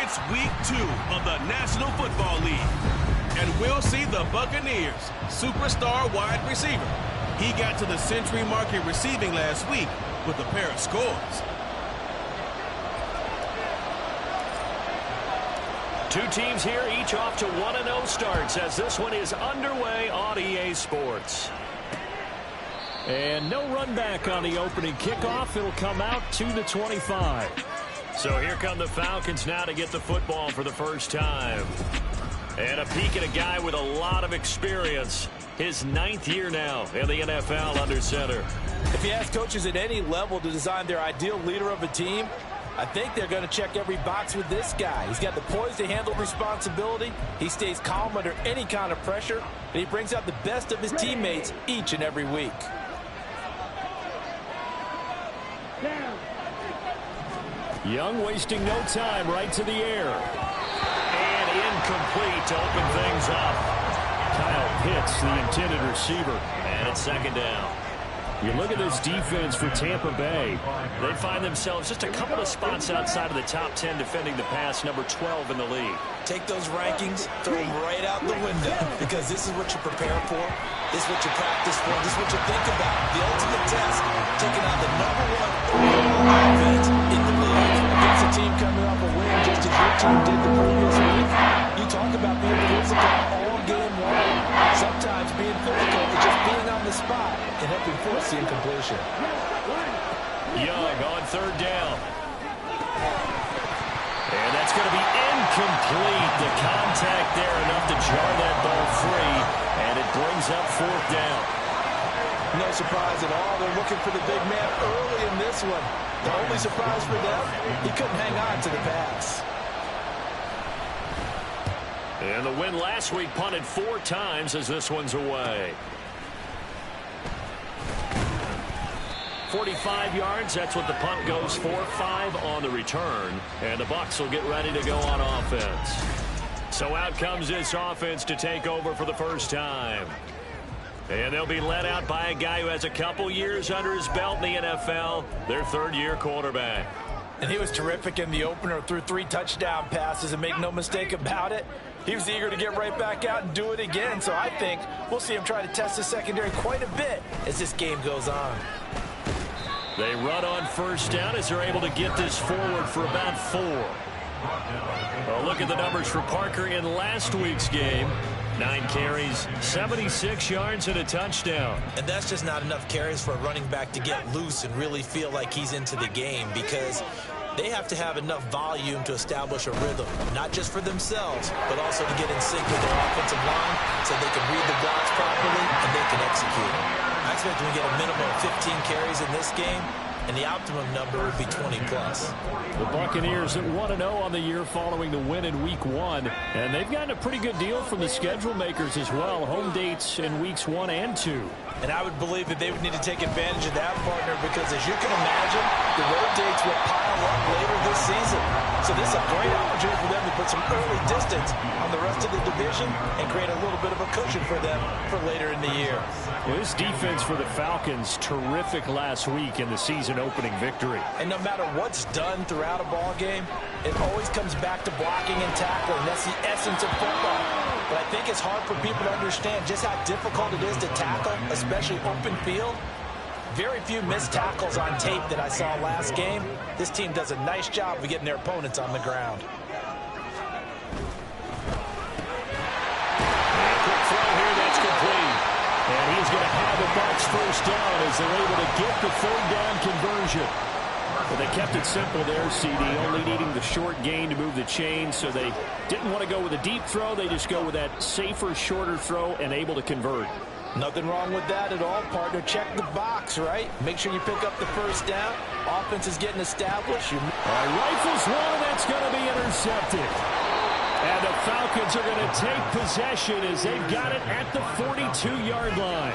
It's week 2 of the National Football League. And we'll see the Buccaneers' superstar wide receiver. He got to the century mark in receiving last week with a pair of scores. Two teams here, each off to 1-0 starts as this one is underway on EA Sports. And no run back on the opening kickoff. It'll come out to the 25. So here come the Falcons now to get the football for the first time. And a peek at a guy with a lot of experience. His 9th year now in the NFL under center. If you ask coaches at any level to design their ideal leader of a team, I think they're going to check every box with this guy. He's got the poise to handle responsibility. He stays calm under any kind of pressure. And he brings out the best of his teammates each and every week. Young wasting no time, right to the air. And incomplete to open things up. Kyle Pitts, the intended receiver. And it's second down. You look at this defense for Tampa Bay. They find themselves just a couple of spots outside of the top 10 defending the pass, number 12 in the league. Take those rankings, throw them right out the window, because this is what you prepare for. This is what you practice for. This is what you think about. The ultimate test, taking out the #1 offense in the league against a team coming off a win just as your team did the previous week. You talk about being physical all game long. Sometimes being physical is just being on the spot and helping force the incompletion. Young on third down. And that's going to be incomplete. The contact there enough to jar that ball free. And it brings up fourth down. No surprise at all. They're looking for the big man early in this one. The only surprise for them, he couldn't hang on to the pass. And the win last week punted 4 times as this one's away. 45 yards, that's what the punt goes for. 5 on the return. And the Bucs will get ready to go on offense. So out comes this offense to take over for the first time. And they'll be led out by a guy who has a couple years under his belt in the NFL, their third-year quarterback. And he was terrific in the opener, threw 3 touchdown passes, and make no mistake about it, he was eager to get right back out and do it again. So I think we'll see him try to test the secondary quite a bit as this game goes on. They run on first down as they're able to get this forward for about 4. Well, look at the numbers for Parker in last week's game. 9 carries, 76 yards, and a touchdown. And that's just not enough carries for a running back to get loose and really feel like he's into the game, because they have to have enough volume to establish a rhythm, not just for themselves, but also to get in sync with their offensive line so they can read the blocks properly and they can execute. I expect them to get a minimum of 15 carries in this game, and the optimum number would be 20+. The Buccaneers at 1-0 on the year following the win in Week 1. And they've gotten a pretty good deal from the schedule makers as well. Home dates in Weeks 1 and 2. And I would believe that they would need to take advantage of that, partner, because as you can imagine, the road dates will pile up later this season. So this is a great opportunity for them to put some early distance on the rest of the division and create a little bit of a cushion for them for later in the year. Well, this defense for the Falcons, terrific last week in the season opening victory. And no matter what's done throughout a ball game, it always comes back to blocking and tackling. That's the essence of football. But I think it's hard for people to understand just how difficult it is to tackle, especially open field. Very few missed tackles on tape that I saw last game. This team does a nice job of getting their opponents on the ground. Quick throw here, that's complete. And he's going to have the Bucs first down as they're able to get the third down conversion. But they kept it simple there, CD, only needing the short gain to move the chain, so they didn't want to go with a deep throw. They just go with that safer, shorter throw and able to convert. Nothing wrong with that at all, partner. Check the box, right? Make sure you pick up the first down. Offense is getting established. All right, rifles one, that's going to be intercepted. And the Falcons are going to take possession as they've got it at the 42-yard line.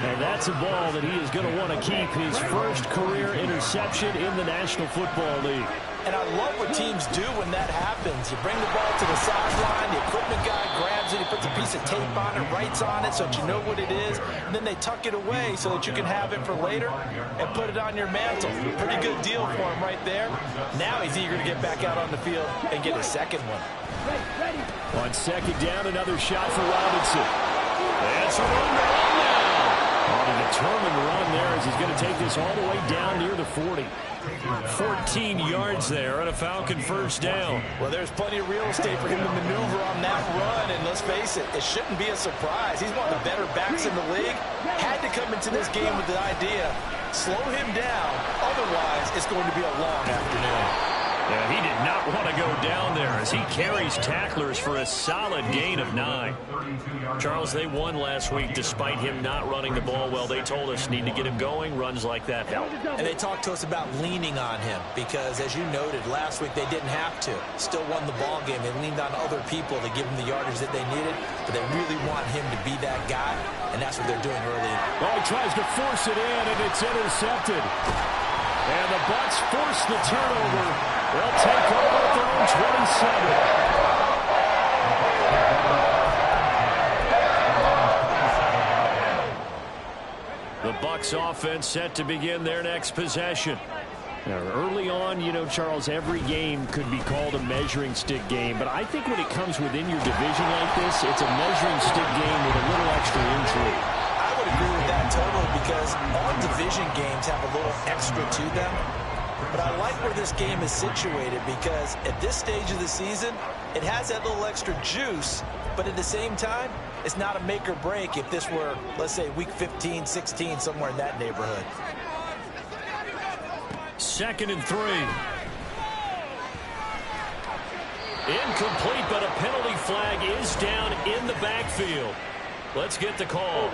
And that's a ball that he is going to want to keep his first career interception in the National Football League. And I love what teams do when that happens. You bring the ball to the sideline, the equipment guy grabs it, he puts a piece of tape on it, writes on it so that you know what it is, and then they tuck it away so that you can have it for later and put it on your mantle. Pretty good deal for him right there. Now he's eager to get back out on the field and get his second one. On second down, another shot for Robinson. That's a run now. On a determined run there as he's going to take this all the way down near the 40. 14 yards there on a Falcon first down. Well, there's plenty of real estate for him to maneuver on that run, and let's face it, it shouldn't be a surprise. He's one of the better backs in the league. Had to come into this game with the idea, slow him down, otherwise it's going to be a long afternoon. Yeah, he did not want to go down there as he carries tacklers for a solid gain of 9. Charles, they won last week despite him not running the ball well. They told us need to get him going. Runs like that help. And they talked to us about leaning on him because, as you noted, last week they didn't have to. Still won the ball game. They leaned on other people to give him the yardage that they needed, but they really want him to be that guy, and that's what they're doing early. Oh, he tries to force it in, and it's intercepted. And the Bucs force the turnover. They'll take over at their own 27. The Bucs offense set to begin their next possession. Now, early on, you know, Charles, every game could be called a measuring stick game. But I think when it comes within your division like this, it's a measuring stick game with a little extra intrigue. I would agree with that totally because all division games have a little extra to them. But I like where this game is situated because at this stage of the season, it has that little extra juice, but at the same time, it's not a make or break if this were, let's say, week 15, 16, somewhere in that neighborhood. 2nd and 3. Incomplete, but a penalty flag is down in the backfield. Let's get the call.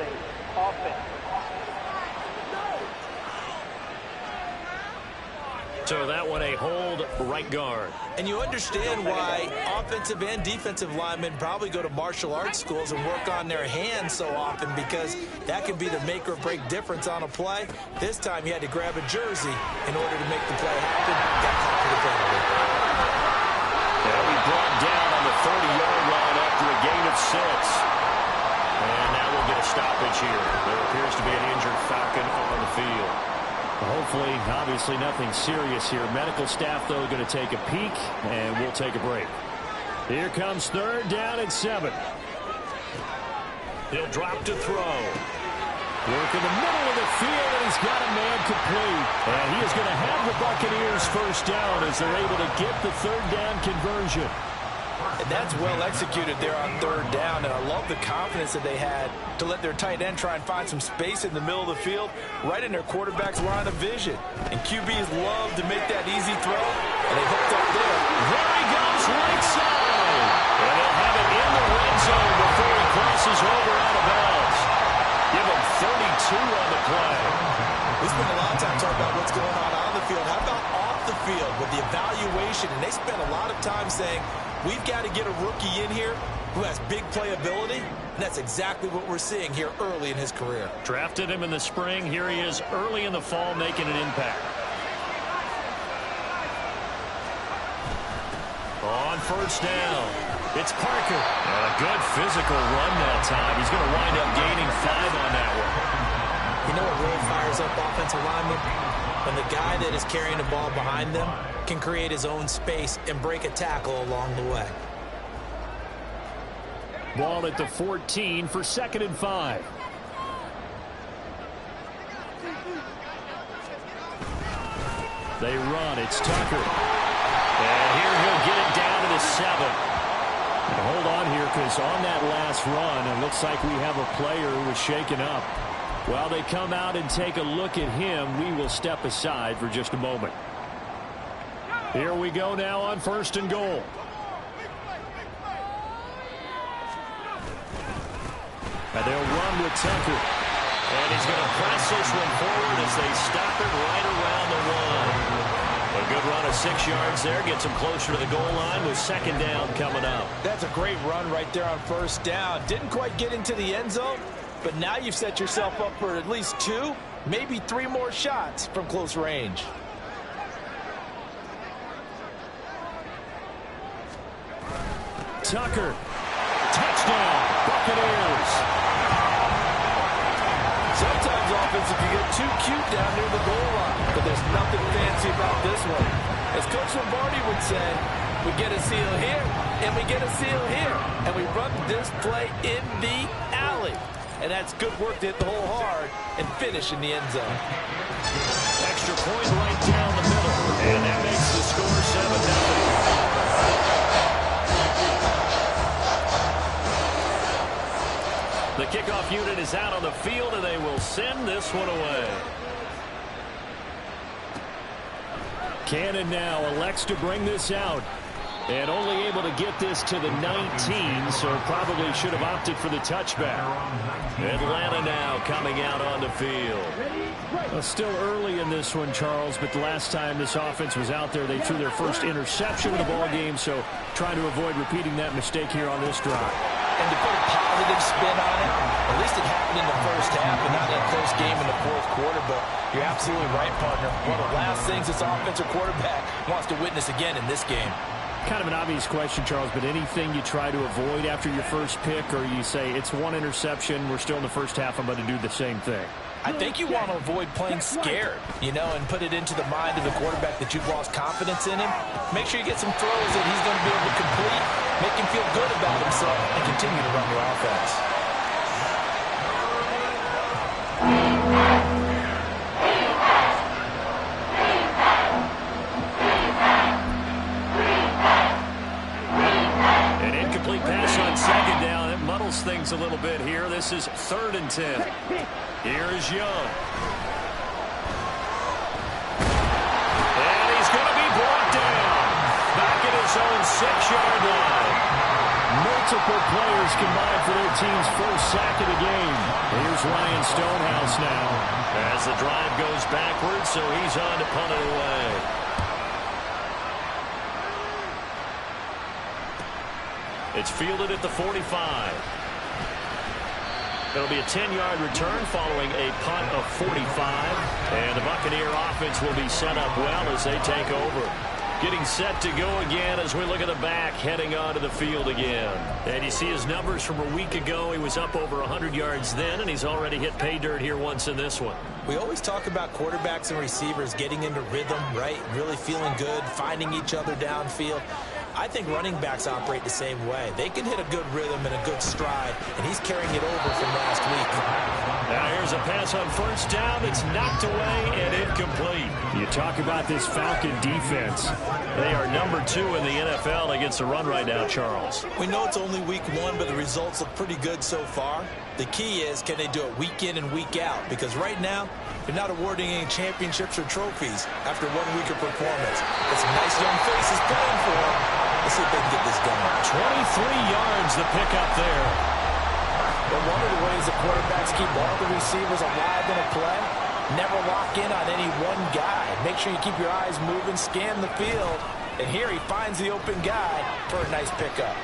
So that one a hold right guard. And you understand why offensive and defensive linemen probably go to martial arts schools and work on their hands so often because that can be the make or break difference on a play. This time he had to grab a jersey in order to make the play happen. Got caught for the penalty. They'll be brought down on the 30-yard line after a gain of 6. And now we'll get a stoppage here. There appears to be an injured Falcon on the field. Hopefully, obviously nothing serious here. Medical staff, though, going to take a peek, and we'll take a break. Here comes 3rd down and 7. He'll drop to throw. Work in the middle of the field, and he's got a man complete. And he is going to have the Buccaneers first down as they're able to get the 3rd down conversion. And that's well executed there on 3rd down, and I love the confidence that they had to let their tight end try and find some space in the middle of the field, right in their quarterback's line of vision. And QBs love to make that easy throw, and they hooked up there. There he goes, right side. And he'll have it in the red zone before he crosses over out of bounds. Give him 32 on the play. We spend a lot of time talking about what's going on the field. How about off the field with the evaluation? And they spent a lot of time saying, we've got to get a rookie in here who has big playability, and that's exactly what we're seeing here early in his career. Drafted him in the spring. Here he is early in the fall making an impact. On 1st down, it's Parker. And a good physical run that time. He's going to wind up gaining 5 on that one. You know what really fires up offensive linemen? When the guy that is carrying the ball behind them can create his own space and break a tackle along the way. Ball at the 14 for 2nd and 5. They run. It's Tucker. And here he'll get it down to the 7. And hold on here because on that last run, it looks like we have a player who was shaken up. While they come out and take a look at him, we will step aside for just a moment. Here we go now on 1st and goal. And they'll run with Tucker. And he's going to press this one forward as they stop it right around the 1. A good run of 6 yards there. Gets him closer to the goal line with 2nd down coming up. That's a great run right there on 1st down. Didn't quite get into the end zone, but now you've set yourself up for at least 2, maybe 3 more shots from close range. Tucker. Touchdown, Buccaneers. Sometimes offenses can get too cute down near the goal line, but there's nothing fancy about this one. As Coach Lombardi would say, we get a seal here, and we get a seal here, and we run this play in the alley. And that's good work to hit the hole hard and finish in the end zone. Extra point right down the middle, and that makes the score 7-0. The kickoff unit is out on the field, and they will send this one away. Cannon now elects to bring this out. And only able to get this to the 19, so probably should have opted for the touchback. Atlanta now coming out on the field. Well, still early in this one, Charles, but the last time this offense was out there, they threw their first interception of the ball game, so trying to avoid repeating that mistake here on this drive. And to put a positive spin on it, at least it happened in the first half and not in a close game in the fourth quarter, but you're absolutely right, partner. One of the last things this offensive quarterback wants to witness again in this game. Kind of an obvious question, Charles, but anything you try to avoid after your first pick, or you say it's one interception, we're still in the first half, I'm going to do the same thing? I think you want to avoid playing scared, and put it into the mind of the quarterback that you've lost confidence in him. Make sure you get some throws that he's going to be able to complete, make him feel good about himself, and continue to run your offense. Things a little bit here. This is 3rd and 10. Here is Young. And he's going to be brought down. Back at his own 6-yard line. Multiple players combined for their team's first sack of the game. Here's Ryan Stonehouse now. As the drive goes backwards, so he's on to punt it away. It's fielded at the 45. It'll be a 10-yard return following a punt of 45. And the Buccaneer offense will be set up well as they take over. Getting set to go again as we look at the back, heading onto the field again. And you see his numbers from a week ago. He was up over 100 yards then, and he's already hit pay dirt here once in this one. We always talk about quarterbacks and receivers getting into rhythm, right? Really feeling good, finding each other downfield. I think running backs operate the same way. They can hit a good rhythm and a good stride, and he's carrying it over from last week. Now here's a pass on first down. It's knocked away and incomplete. You talk about this Falcon defense. They are number 2 in the NFL against the run right now, Charles. We know it's only week 1, but the results look pretty good so far. The key is, can they do it week in and week out? Because right now, they're not awarding any championships or trophies after 1 week of performance. Got some nice young faces playing for them. Let's see if they can get this done. 23 yards the pickup there. But one of the ways the quarterbacks keep all the receivers alive in a play, never lock in on any one guy. Make sure you keep your eyes moving, scan the field, and here he finds the open guy for a nice pickup.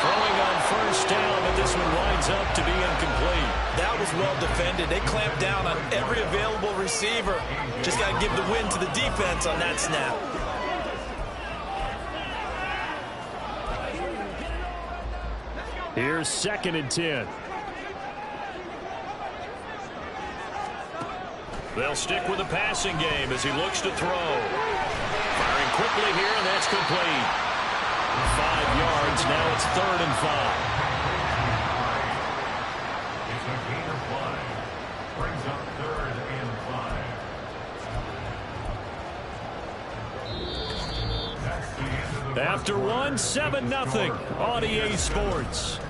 Throwing on first down, but this one winds up to be incomplete. That was well defended. They clamped down on every available receiver. Just got to give the win to the defense on that snap. Here's 2nd and 10. They'll stick with the passing game as he looks to throw. Firing quickly here, and that's complete. 5 yards. Now it's 3rd and 5. It's a gain of 5. Brings up 3rd and 5. After one, 7-0 on EA Sports.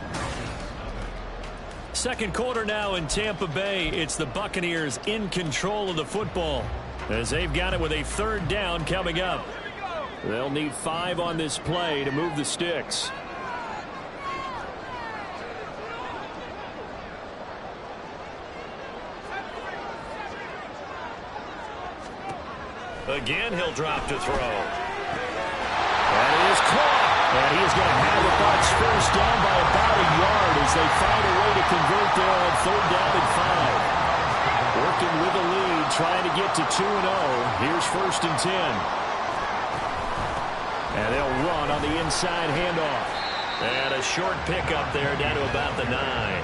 Second quarter now in Tampa Bay. It's the Buccaneers in control of the football as they've got it with a 3rd down coming up. They'll need 5 on this play to move the sticks. Again, he'll drop to throw. That is caught. And he is going to have the Bucs first down by about a yard as they find a way to convert there on 3rd down and 5. Working with the lead, trying to get to 2-0. Here's 1st and 10. And they'll run on the inside handoff. And a short pickup there down to about the 9.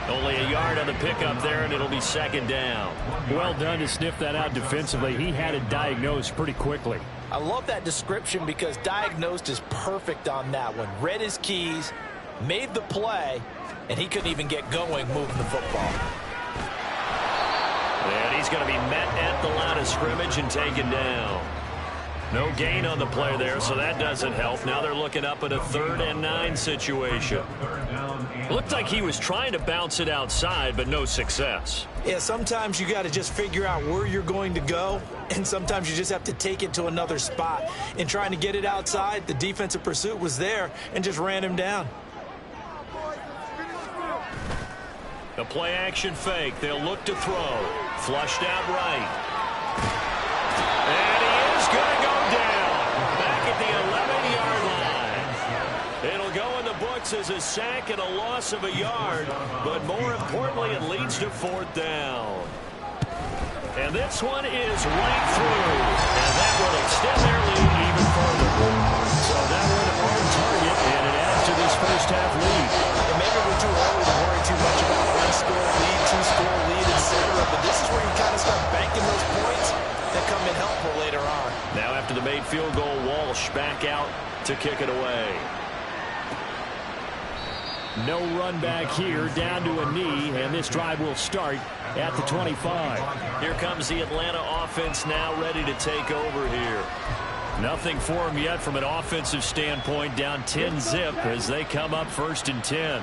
Only a yard on the pickup there, and it'll be second down. Well done to sniff that out defensively. He had it diagnosed pretty quickly. I love that description because diagnosed is perfect on that one. Read his keys, made the play, and he couldn't even get going moving the football. And he's going to be met at the line of scrimmage and taken down. No gain on the play there, so that doesn't help. Now they're looking up at a 3rd and 9 situation. Looked like he was trying to bounce it outside, but no success. Yeah, sometimes you got to just figure out where you're going to go, and sometimes you just have to take it to another spot. In trying to get it outside, the defensive pursuit was there and just ran him down. The play action fake. They'll look to throw. Flushed out right. And he is going to go down back at the 11-yard line. It'll go in the books as a sack and a loss of a yard, but more importantly, it leads to 4th down. And this one is right through, and that will extend their lead even further. So that one on target, and it adds to this first half lead. And maybe we're too early to worry too much about 1-score lead, 2-score lead, etc. But this is where you kind of start banking those points that come in helpful later on. Now after the made field goal, Walsh back out to kick it away. No run back here, down to a knee, and this drive will start at the 25. Here comes the Atlanta offense now ready to take over here. Nothing for them yet from an offensive standpoint, down 10-zip as they come up 1st and 10.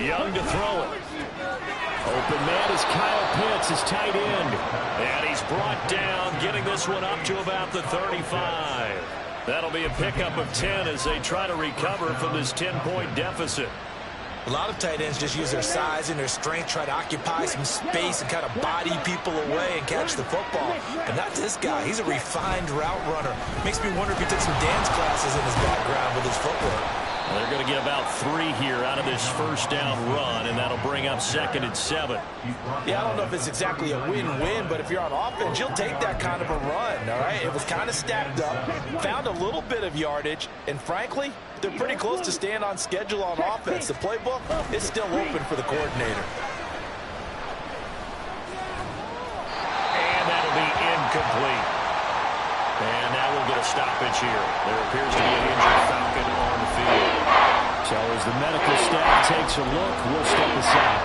Young to throw it. Open man is Kyle Pitts, his tight end. And he's brought down, getting this one up to about the 35. That'll be a pickup of 10 as they try to recover from this 10-point deficit. A lot of tight ends just use their size and their strength, try to occupy some space and kind of body people away and catch the football. But not this guy. He's a refined route runner. Makes me wonder if he took some dance classes in his background with his footwork. They're going to get about 3 here out of this first down run, and that'll bring up 2nd and 7. Yeah, I don't know if it's exactly a win-win, but if you're on offense, you'll take that kind of a run, all right? It was kind of stacked up, found a little bit of yardage, and frankly, they're pretty close to staying on schedule on offense. The playbook is still open for the coordinator. And that'll be incomplete. And now we'll get a stoppage here. There appears to be an injured Falcon on the field. So as the medical staff takes a look, we'll step aside.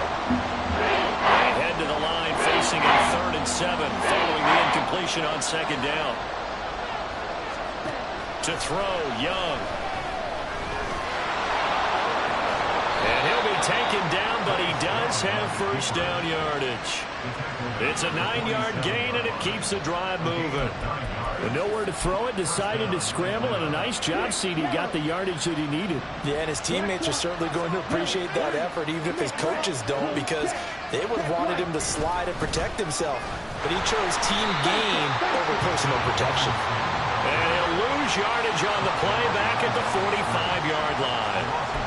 They head to the line facing a 3rd and 7 following the incompletion on 2nd down. To throw, Young. And he'll be taken down, but he does have first down yardage. It's a 9-yard gain, and it keeps the drive moving. With nowhere to throw it, decided to scramble, and a nice job, CD. Got the yardage that he needed. Yeah, and his teammates are certainly going to appreciate that effort, even if his coaches don't, because they would have wanted him to slide and protect himself. But he chose team gain over personal protection. And he'll lose yardage on the play back at the 45-yard line.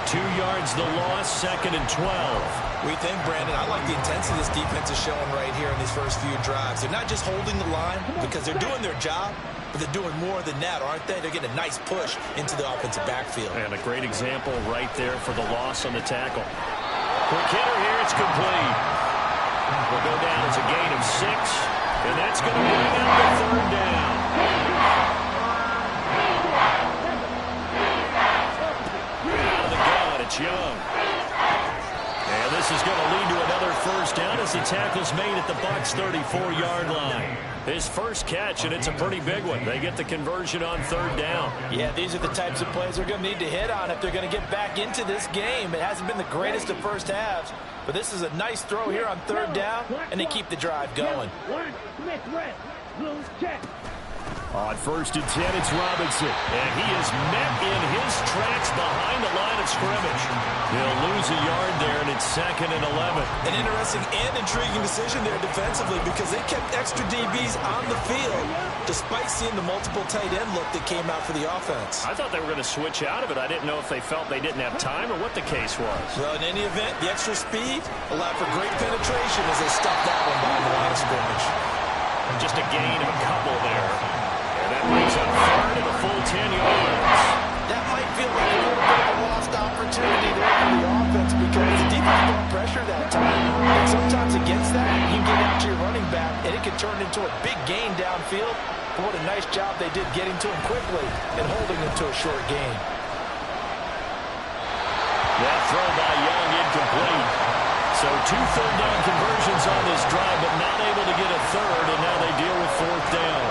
2 yards the loss, 2nd and 12. We think, Brandon, I like the intensity this defense is showing right here in these first few drives. They're not just holding the line because they're doing their job, but they're doing more than that, aren't they? They're getting a nice push into the offensive backfield. And a great example right there for the loss on the tackle. Quick hitter here, it's complete. We'll go down as a gain of 6, and that's going to bring up the 3rd down. Out of the gun, it's Young. And this is going to lead to another first down as the tackle's made at the Bucs' 34-yard line. His first catch, and it's a pretty big one. They get the conversion on 3rd down. Yeah, these are the types of plays they're going to need to hit on if they're going to get back into this game. It hasn't been the greatest of first halves, but this is a nice throw here on 3rd down, and they keep the drive going. On 1st and 10, it's Robinson. And he is met in his tracks behind the line of scrimmage. He'll lose a yard there, and it's 2nd and 11. An interesting and intriguing decision there defensively because they kept extra DBs on the field despite seeing the multiple tight end look that came out for the offense. I thought they were going to switch out of it. I didn't know if they felt they didn't have time or what the case was. Well, in any event, the extra speed allowed for great penetration as they stuffed that one behind the line of scrimmage. Just a gain of a couple there. And that brings up third and a full 10 yards. That might feel like a little bit of a lost opportunity there for the offense because the defense brought pressure that time. And sometimes against that, you can get out to your running back, and it can turn into a big gain downfield. But what a nice job they did getting to him quickly and holding him to a short gain. That throw by Young incomplete. So 2 third down conversions on this drive, but not able to get a third, and now they deal with fourth down.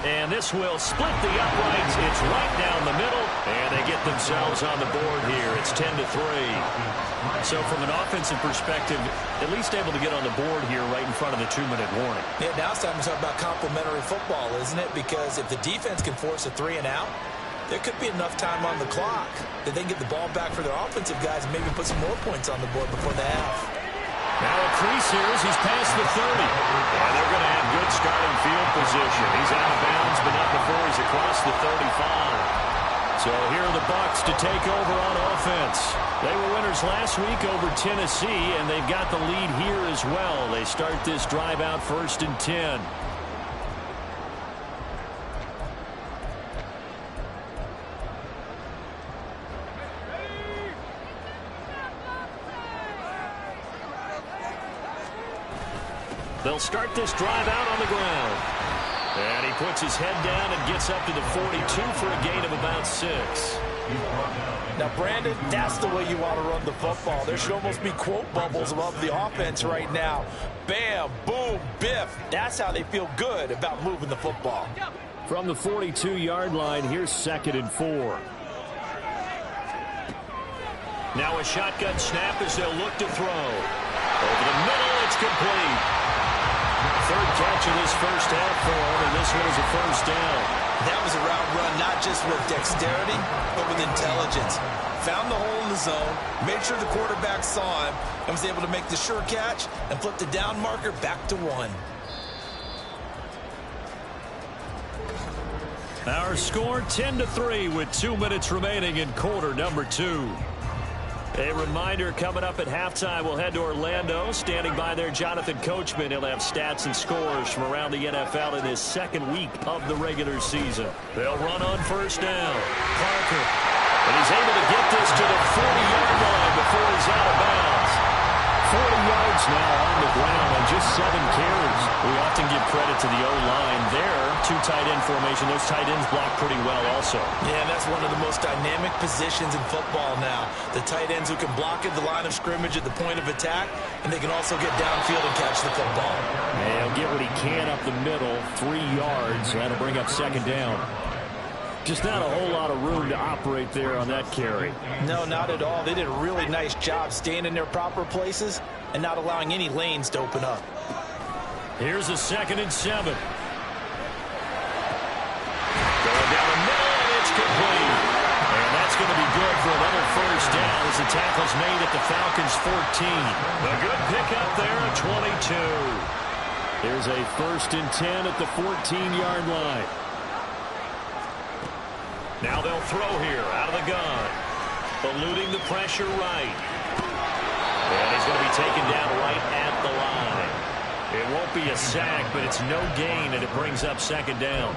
And this will split the uprights. It's right down the middle, and they get themselves on the board here. It's 10-3. So from an offensive perspective, at least able to get on the board here right in front of the 2-minute warning. Yeah, now it's time to talk about complementary football, isn't it? Because if the defense can force a 3 and out, there could be enough time on the clock that they can get the ball back for their offensive guys and maybe put some more points on the board before the half. Now a crease here as he's past the 30. And they're going to have good starting field position. He's out of bounds, but not before he's across the 35. So here are the Bucs to take over on offense. They were winners last week over Tennessee, and they've got the lead here as well. They start this drive out 1st and 10. They'll start this drive out on the ground. And he puts his head down and gets up to the 42 for a gain of about 6. Now, Brandon, that's the way you want to run the football. There should almost be quote bubbles above the offense right now. Bam, boom, biff. That's how they feel good about moving the football. From the 42-yard line, here's 2nd and 4. Now a shotgun snap as they'll look to throw. Over the middle, it's complete. Third catch of this first half for him, and this one is a first down. That was a route run not just with dexterity, but with intelligence. Found the hole in the zone, made sure the quarterback saw him, and was able to make the sure catch and flip the down marker back to 1. Our score 10-3 with 2 minutes remaining in quarter number 2. A reminder, coming up at halftime, we'll head to Orlando. Standing by there, Jonathan Coachman. He'll have stats and scores from around the NFL in his 2nd week of the regular season. They'll run on first down. Parker. And he's able to get this to the 40-yard line before he's out of bounds. 40 yards now on the ground on just 7 carries. We often give credit to the O-line there. 2 tight end formation. Those tight ends block pretty well also. Yeah, that's one of the most dynamic positions in football now. The tight ends who can block at the line of scrimmage at the point of attack, and they can also get downfield and catch the football. And he'll get what he can up the middle, 3 yards. That'll bring up 2nd down. Just not a whole lot of room to operate there on that carry. No, not at all. They did a really nice job staying in their proper places and not allowing any lanes to open up. Here's a 2nd and 7. Going down the middle, and it's complete. And that's going to be good for another first down as the tackle's made at the Falcons' 14. A good pickup there at 22. Here's a 1st and 10 at the 14-yard line. Now they'll throw here out of the gun. Eluding the pressure right. And he's going to be taken down right at the line. It won't be a sack, but it's no gain, and it brings up 2nd down.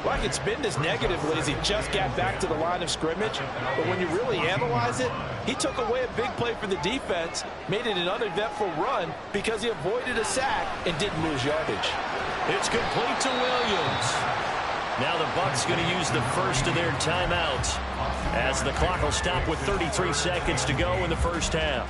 Well, I could spin this negatively as he just got back to the line of scrimmage. But when you really analyze it, he took away a big play for the defense, made it an uneventful run because he avoided a sack and didn't lose yardage. It's complete to Williams. Now the Bucs going to use the first of their timeouts as the clock will stop with 33 seconds to go in the first half.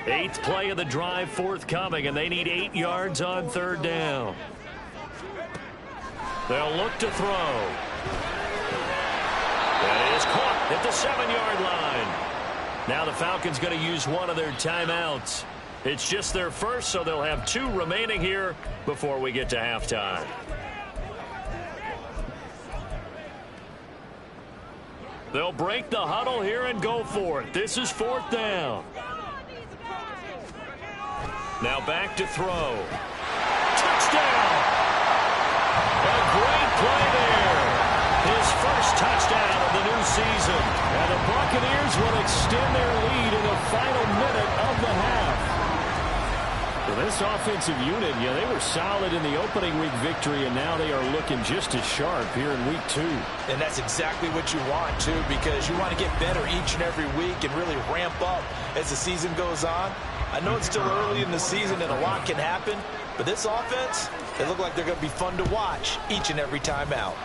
Eighth play of the drive forthcoming, and they need 8 yards on 3rd down. They'll look to throw. That is caught at the 7-yard line. Now the Falcons going to use one of their timeouts. It's just their first, so they'll have 2 remaining here before we get to halftime. They'll break the huddle here and go for it. This is 4th down. Now back to throw. Touchdown! A great play there. His first touchdown of the new season. And the Buccaneers will extend their lead in the final minute of the half. Well, this offensive unit, yeah, they were solid in the opening week victory, and now they are looking just as sharp here in week 2. And that's exactly what you want, too, because you want to get better each and every week and really ramp up as the season goes on. I know it's still early in the season and a lot can happen, but this offense, they look like they're going to be fun to watch each and every time out.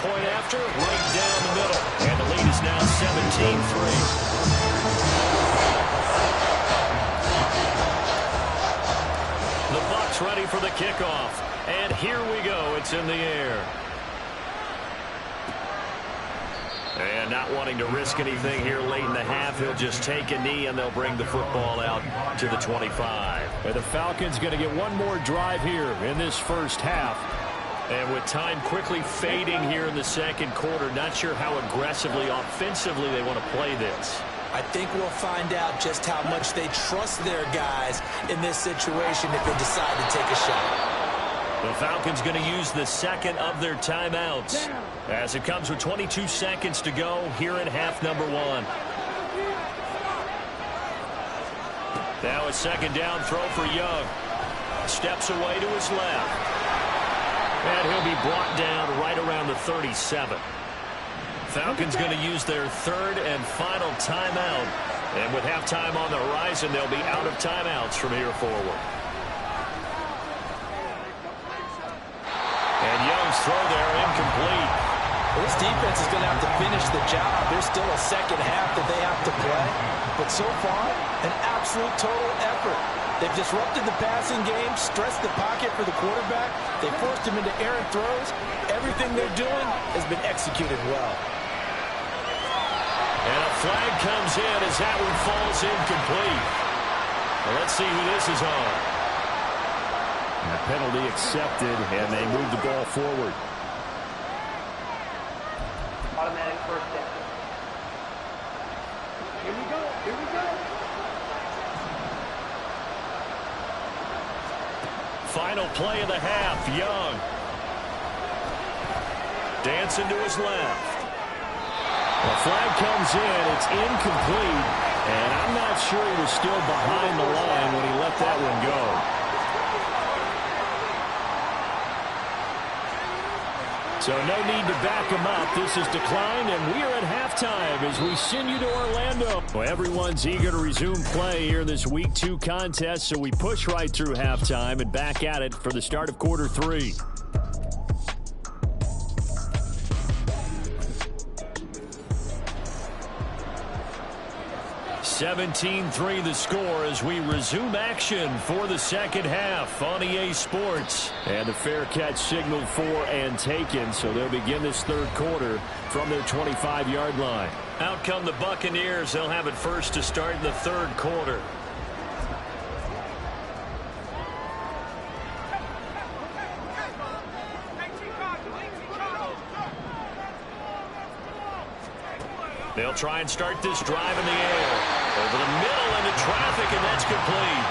Point after, right down the middle. And the lead is now 17-3. The Bucs ready for the kickoff. And here we go. It's in the air. And not wanting to risk anything here late in the half, he'll just take a knee and they'll bring the football out to the 25. And the Falcons going to get one more drive here in this first half. And with time quickly fading here in the second quarter, not sure how aggressively, offensively they want to play this. I think we'll find out just how much they trust their guys in this situation if they decide to take a shot. The Falcons going to use the second of their timeouts as it comes with 22 seconds to go here in half number 1. Now a second down throw for Young. Steps away to his left. And he'll be brought down right around the 37. Falcons going to use their third and final timeout. And with halftime on the horizon, they'll be out of timeouts from here forward. And Young's throw there incomplete. Well, this defense is going to have to finish the job. There's still a second half that they have to play. But so far, an absolute total effort. They've disrupted the passing game, stressed the pocket for the quarterback. They forced him into errant throws. Everything they're doing has been executed well. And a flag comes in as that one falls incomplete. Well, let's see who this is on. And a penalty accepted, and they move the ball forward. Automatic first down. Here we go. Here we go. Final play of the half, Young. Dancing to his left. The flag comes in, it's incomplete, and I'm not sure he was still behind the line when he let that one go. So no need to back him up. This is declined, and we are at halftime as we send you to Orlando. Well, everyone's eager to resume play here in this Week 2 contest, so we push right through halftime and back at it for the start of quarter 3. 17-3 the score as we resume action for the second half on EA Sports. And the fair catch signaled for and taken, so they'll begin this third quarter from their 25-yard line. Out come the Buccaneers. They'll have it first to start in the third quarter. They'll try and start this drive in the air. Over the middle into traffic, and that's complete.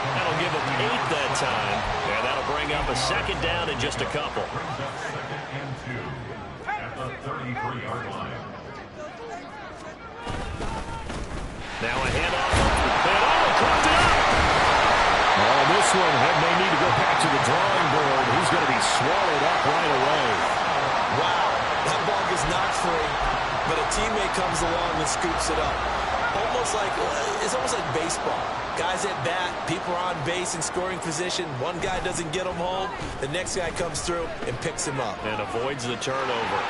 That'll give them 8 that time, and that'll bring up a second down in just a couple. Brings up 2nd and 2 at the 33-yard line. Now a handoff. And cooked it up. Oh, this one may need to go back to the drawing board. He's going to be swallowed up right away. Wow, that ball is not free, but a teammate comes along and scoops it up. It's almost like baseball. Guys at bat, people are on base in scoring position. One guy doesn't get him home. The next guy comes through and picks him up. And avoids the turnover.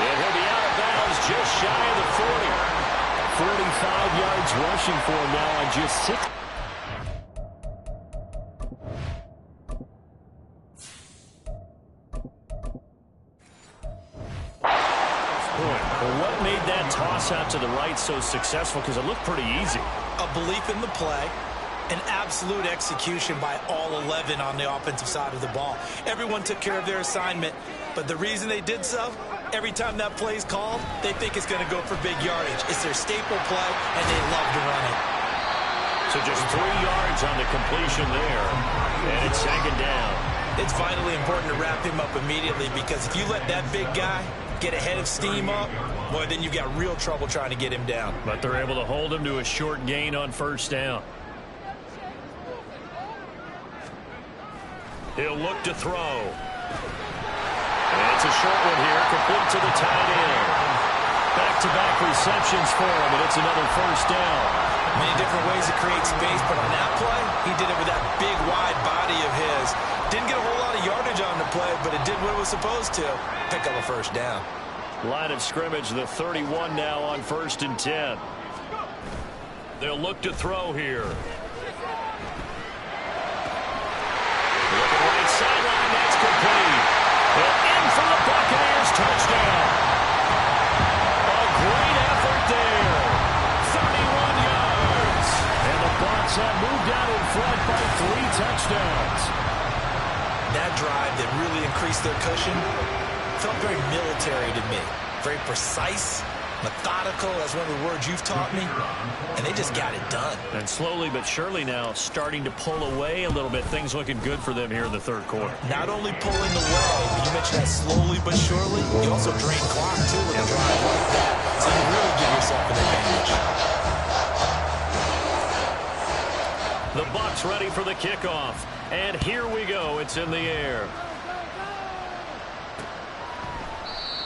And he'll be out of bounds just shy of the 40. 45 yards rushing for him now on just 6. What made that toss out to the right so successful? Because it looked pretty easy. A belief in the play, an absolute execution by all 11 on the offensive side of the ball. Everyone took care of their assignment, but the reason they did so, Every time that play's called, they think it's going to go for big yardage. It's their staple play, and they love to run it. So just 3 yards on the completion there, and it's second down. It's vitally important to wrap him up immediately, because if you let that big guy get ahead of steam up, boy, then you've got real trouble trying to get him down. But they're able to hold him to a short gain on first down. He'll look to throw. And it's a short one here, complete to the tight end. Back-to-back receptions for him, and it's another first down. Many different ways to create space, but on that play, he did it with that big, wide body of his. Didn't get a whole lot of yardage on the play, but it did what it was supposed to. Pick up a first down. Line of scrimmage, the 31 now on 1st and 10. They'll look to throw here. Looking right sideline, that's complete. And in for the Buccaneers, touchdown. A great effort there. 31 yards. And the Bucs have moved out in front by 3 touchdowns. That drive that really increased their cushion felt very military to me. Very precise, methodical. That's one of the words you've taught me. And they just got it done. And slowly but surely now starting to pull away a little bit. Things looking good for them here in the third quarter. Not only pulling away, but you mentioned that slowly but surely. You also drain clock, too, with a drive like that. So you really give yourself an advantage. The Bucs ready for the kickoff. And here we go. It's in the air.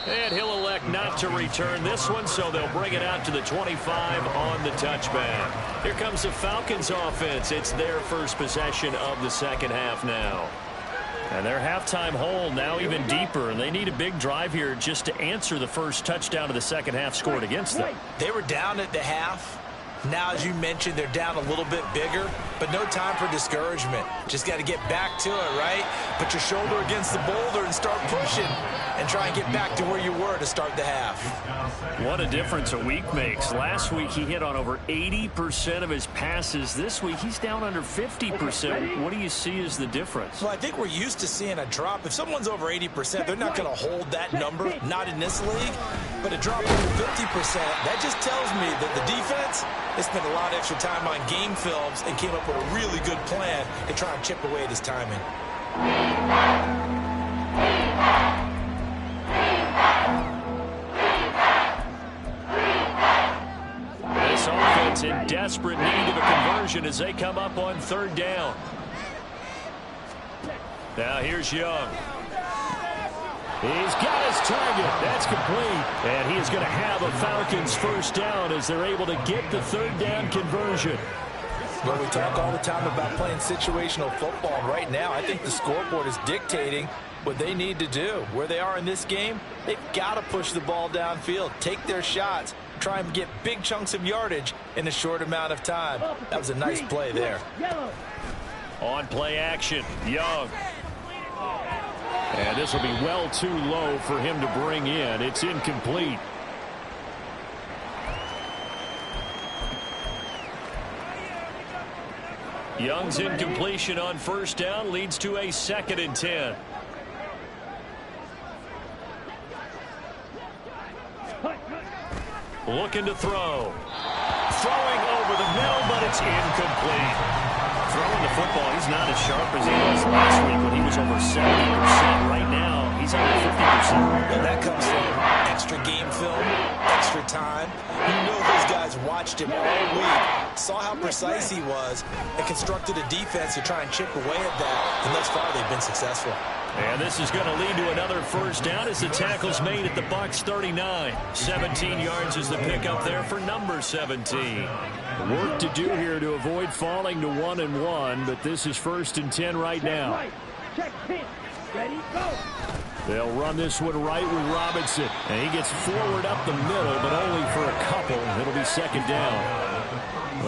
And he'll elect not to return this one, so they'll bring it out to the 25 on the touchback. Here comes the Falcons offense. It's their first possession of the second half now. And their halftime hole now even deeper, and they need a big drive here just to answer the first touchdown of the second half scored against them. They were down at the half. Now, as you mentioned, they're down a little bit bigger, but no time for discouragement. Just got to get back to it, right? Put your shoulder against the boulder and start pushing and try and get back to where you were to start the half. What a difference a week makes. Last week he hit on over 80% of his passes. This week he's down under 50%. What do you see as the difference? Well, I think we're used to seeing a drop. If someone's over 80%, they're not going to hold that number, not in this league. But a drop over 50%, that just tells me that the defense, they spent a lot of extra time on game films and came up with a really good plan to try and chip away at his timing. This offense in desperate need of a conversion as they come up on third down. Now here's Young. He's got his target. That's complete. And he is going to have a Falcons first down as they're able to get the third down conversion. Well, we talk all the time about playing situational football. And right now, I think the scoreboard is dictating what they need to do. Where they are in this game, they've got to push the ball downfield, take their shots, try and get big chunks of yardage in a short amount of time. That was a nice play there. On play action, Young. And this will be well too low for him to bring in. It's incomplete. Young's incompletion on first down leads to a 2nd and 10. Looking to throw. Throwing over the middle, but it's incomplete. Throwing the football, he's not as sharp as he was last week when he was over 70%. Right now, he's under 50%. And that comes from extra game film, extra time. You know those guys watched him all week, saw how precise he was, and constructed a defense to try and chip away at that. And thus far, they've been successful. And this is going to lead to another first down as the tackle's made at the Bucs 39. 17 yards is the pickup there for number 17. Work to do here to avoid falling to 1-1, but this is 1st and 10 right now. Check, pitch, ready, go. They'll run this one right with Robinson. And he gets forward up the middle, but only for a couple. It'll be 2nd down.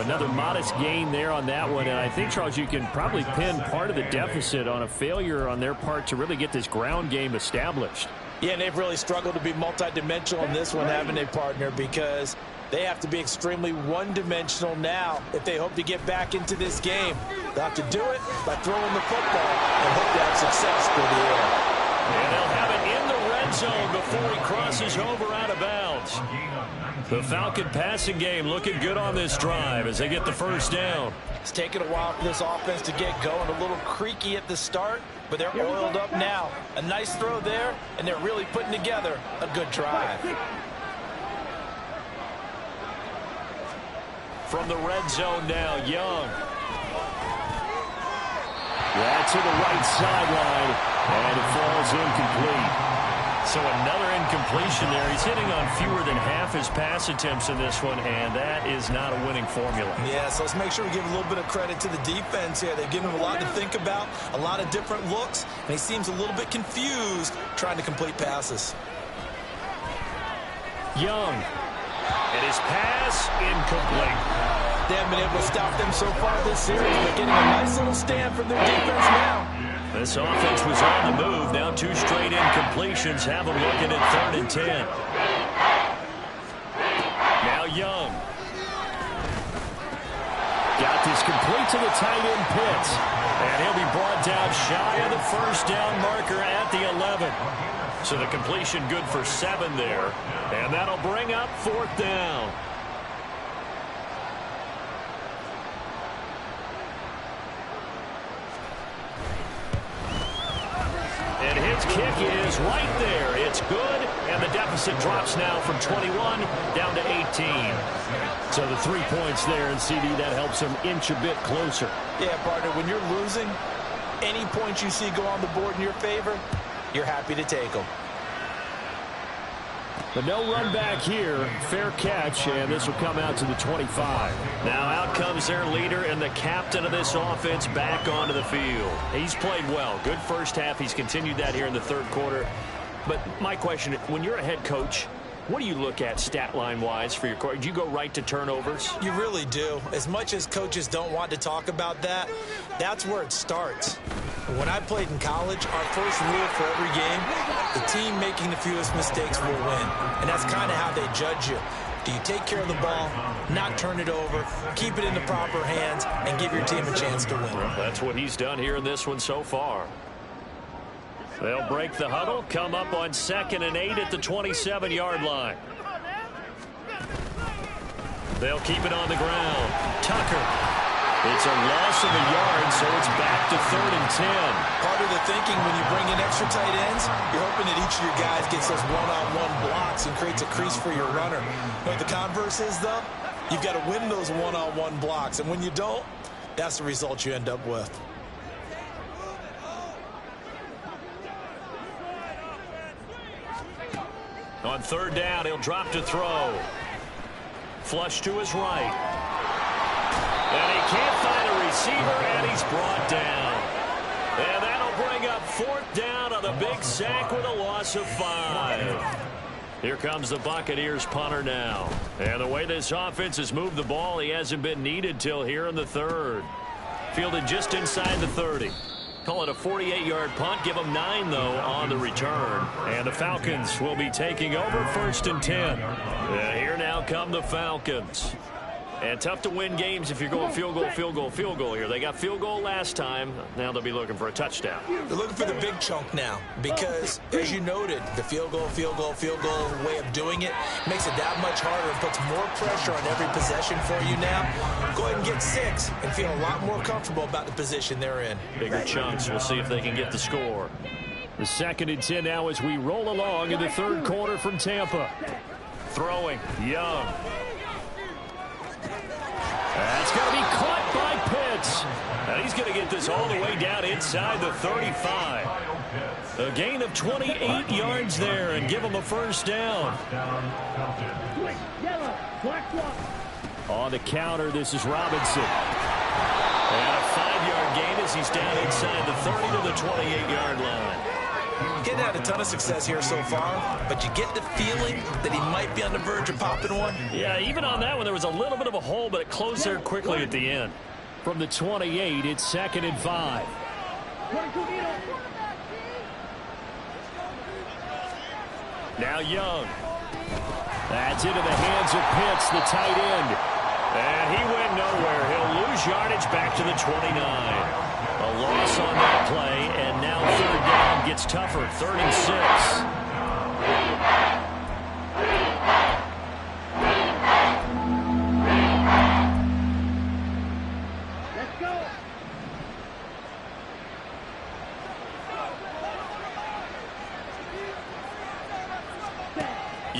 Another modest gain there on that one. And I think, Charles, you can probably pin part of the deficit on a failure on their part to really get this ground game established. Yeah, and they've really struggled to be multidimensional in this one, haven't they, partner? Because they have to be extremely one-dimensional now if they hope to get back into this game. They'll have to do it by throwing the football and hope to have success through the air. And they'll have it in the red end zone before he crosses over out of bounds. The Falcon passing game looking good on this drive as they get the first down. It's taken a while for this offense to get going. A little creaky at the start, but they're oiled up now. A nice throw there, and they're really putting together a good drive. From the red zone now, Young. That's to the right sideline, and it falls incomplete. So another incompletion there. He's hitting on fewer than half his pass attempts in this one, and that is not a winning formula. Yeah, so let's make sure we give a little bit of credit to the defense here. They've given him a lot to think about, a lot of different looks, and he seems a little bit confused trying to complete passes. Young. And his pass incomplete. They haven't been able to stop them so far this series, but getting a nice little stand from their defense now. This offense was on the move. Now 2 straight incompletions have them looking at 3rd and 10. Now Young. Got this complete to the tight end Pitts. And he'll be brought down shy of the first down marker at the 11. So the completion good for 7 there. And that'll bring up 4th down. And his kick is right there. It's good, and the deficit drops now from 21 down to 18. So the 3 points there, and CD, that helps him inch a bit closer. Yeah, partner, when you're losing, any points you see go on the board in your favor, you're happy to take them. But no run back here. Fair catch, and this will come out to the 25. Now out comes their leader and the captain of this offense back onto the field. He's played well. Good first half. He's continued that here in the 3rd quarter. But my question, when you're a head coach, what do you look at stat line-wise for your coach? Do you go right to turnovers? You really do. As much as coaches don't want to talk about that, that's where it starts. When I played in college, our first rule for every game, the team making the fewest mistakes will win. And that's kind of how they judge you. Do you take care of the ball, not turn it over, keep it in the proper hands, and give your team a chance to win? Well, that's what he's done here in this one so far. They'll break the huddle, come up on 2nd and 8 at the 27-yard line. They'll keep it on the ground. Tucker. It's a loss of a yard, so it's back to 3rd and 10. Part of the thinking when you bring in extra tight ends, you're hoping that each of your guys gets those one-on-one blocks and creates a crease for your runner. You know what the converse is, though? You've got to win those one-on-one blocks, and when you don't, that's the result you end up with. On 3rd down, he'll drop to throw. Flush to his right. And he can't find a receiver, and he's brought down. And that'll bring up 4th down on the big sack with a loss of 5. Here comes the Buccaneers punter now. And the way this offense has moved the ball, he hasn't been needed till here in the 3rd. Fielded just inside the 30. Call it a 48-yard punt. Give them 9, though, on the return. And the Falcons will be taking over 1st and 10. Here now come the Falcons. And tough to win games if you're going field goal, field goal, field goal here. They got field goal last time. Now they'll be looking for a touchdown. They're looking for the big chunk now because, as you noted, the field goal way of doing it makes it that much harder and puts more pressure on every possession for you now. Go ahead and get 6 and feel a lot more comfortable about the position they're in. Bigger chunks. We'll see if they can get the score. The 2nd and 10 now as we roll along in the 3rd quarter from Tampa. Throwing. Young. That's going to be caught by Pitts. And he's going to get this all the way down inside the 35. A gain of 28 yards there and give him a 1st down. On the counter, this is Robinson. And a 5-yard gain as he's down inside the 30 to the 28-yard line. Getting had a ton of success here so far, but you get the feeling that he might be on the verge of popping one. Yeah, even on that one, there was a little bit of a hole, but it closed there quickly at the end. From the 28, it's 2nd and 5. Now Young. That's into the hands of Pitts, the tight end. And he went nowhere. He'll lose yardage back to the 29. A loss on that play, and now 3rd down gets tougher. 3rd and 6.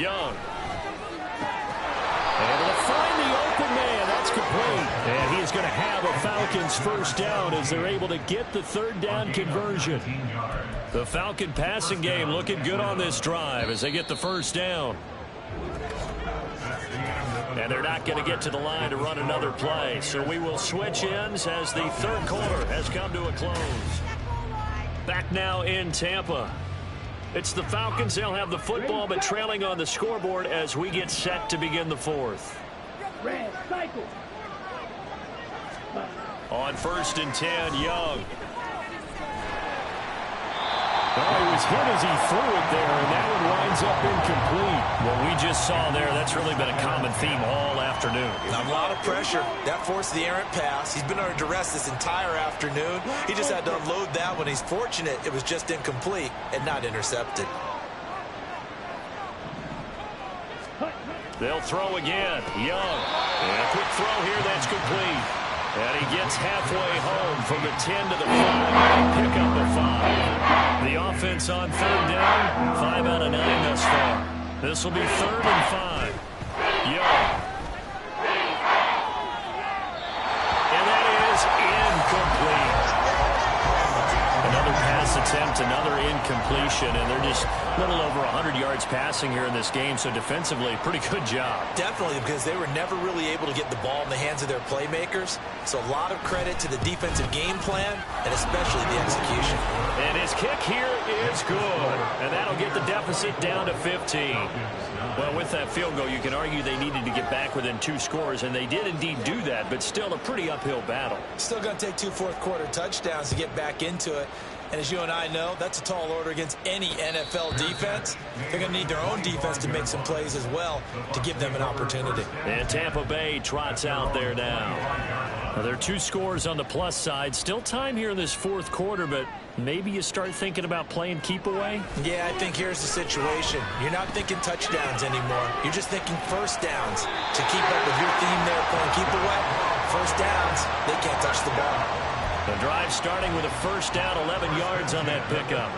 Young. Able to find the open man. That's complete. And he is going to have a Falcons first down as they're able to get the third down conversion. The Falcon passing game looking good on this drive as they get the first down. And they're not going to get to the line to run another play. So we will switch ends as the third quarter has come to a close. Back now in Tampa. It's the Falcons. They'll have the football, but trailing on the scoreboard as we get set to begin the fourth. Red cycle. On 1st and 10, Young. Well, he was hit as he threw it there, and that one winds up incomplete. What we just saw there, that's really been a common theme all afternoon. A lot of pressure. That forced the errant pass. He's been under duress this entire afternoon. He just had to unload that one. He's fortunate it was just incomplete and not intercepted. They'll throw again. Young. And a quick throw here that's complete. And he gets halfway home from the 10 to the 5. Pick up the 5. The offense on third down, 5 out of 9 thus far. This will be 3rd and 5. Young. And that is incomplete. Another pass attempt, another incompletion, and they're just a little over 100 yards passing here in this game, so defensively, pretty good job. Definitely, because they were never really able to get the ball in the hands of their playmakers. So a lot of credit to the defensive game plan, and especially the execution. And his kick here is good, and that'll get the deficit down to 15. Well, with that field goal, you can argue they needed to get back within 2 scores, and they did indeed do that, but still a pretty uphill battle. Still going to take 2 fourth-quarter touchdowns to get back into it. And as you and I know, that's a tall order against any NFL defense. They're going to need their own defense to make some plays as well to give them an opportunity. And Tampa Bay trots out there now. Now, there are 2 scores on the plus side. Still time here in this 4th quarter, but maybe you start thinking about playing keep away? Yeah, I think here's the situation. You're not thinking touchdowns anymore. You're just thinking first downs. To keep up with your theme there, playing keep away, first downs, they can't touch the ball. The drive starting with a first down, 11 yards on that pickup.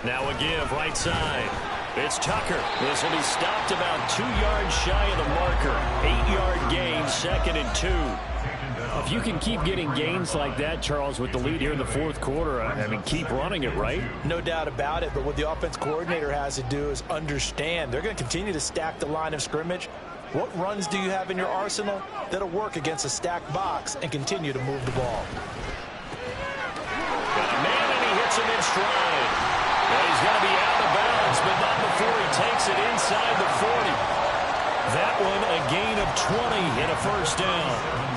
Now a give right side. It's Tucker. This will be stopped about 2 yards shy of the marker. 8-yard gain, 2nd and 2. If you can keep getting gains like that, Charles, with the lead here in the 4th quarter, I mean, keep running it, right? No doubt about it, but what the offense coordinator has to do is understand. They're going to continue to stack the line of scrimmage. What runs do you have in your arsenal that'll work against a stacked box and continue to move the ball? Got a man, and he hits him in stride. Well, he's going to be out of bounds, but not before he takes it inside the 40. That one, a gain of 20 and a first down.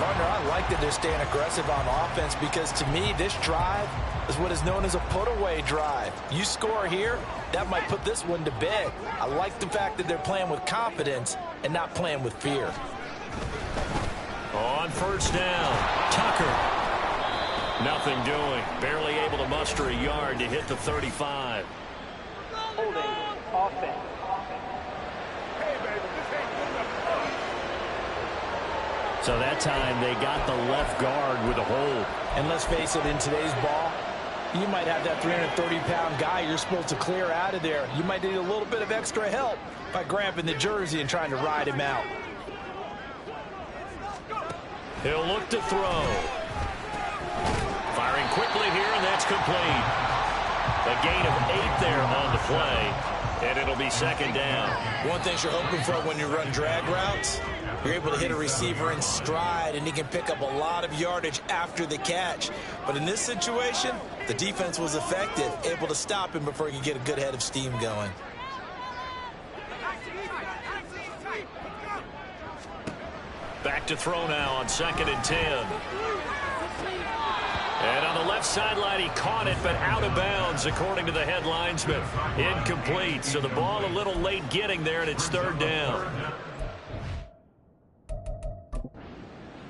Partner, I like that they're staying aggressive on offense because, to me, this drive is what is known as a put-away drive. You score here, that might put this one to bed. I like the fact that they're playing with confidence and not playing with fear. On first down, Tucker. Nothing doing. Barely able to muster a yard to hit the 35. Holding offense. So that time they got the left guard with a hold. And let's face it, in today's ball, you might have that 330-pound guy you're supposed to clear out of there. You might need a little bit of extra help by grabbing the jersey and trying to ride him out. He'll look to throw. Firing quickly here, and that's complete. A gain of 8 there on the play, and it'll be 2nd down. One thing you're hoping for when you run drag routes, you're able to hit a receiver in stride, and he can pick up a lot of yardage after the catch. But in this situation, the defense was effective, able to stop him before he could get a good head of steam going. Back to throw now on 2nd and 10. And on the left sideline, he caught it, but out of bounds, according to the head linesman. Incomplete, so the ball a little late getting there, and it's 3rd down.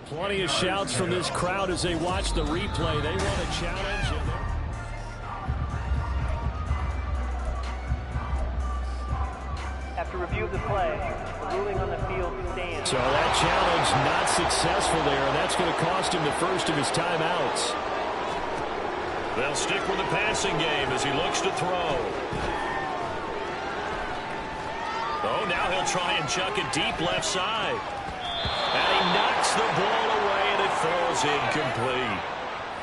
Plenty of shouts from this crowd as they watch the replay. They want a challenge. After review of the play, the ruling on the field stands. So that challenge not successful there, and that's going to cost him the first of his timeouts. They'll stick with the passing game as he looks to throw. Oh, now he'll try and chuck it deep left side. And he knocks the ball away, and it falls incomplete.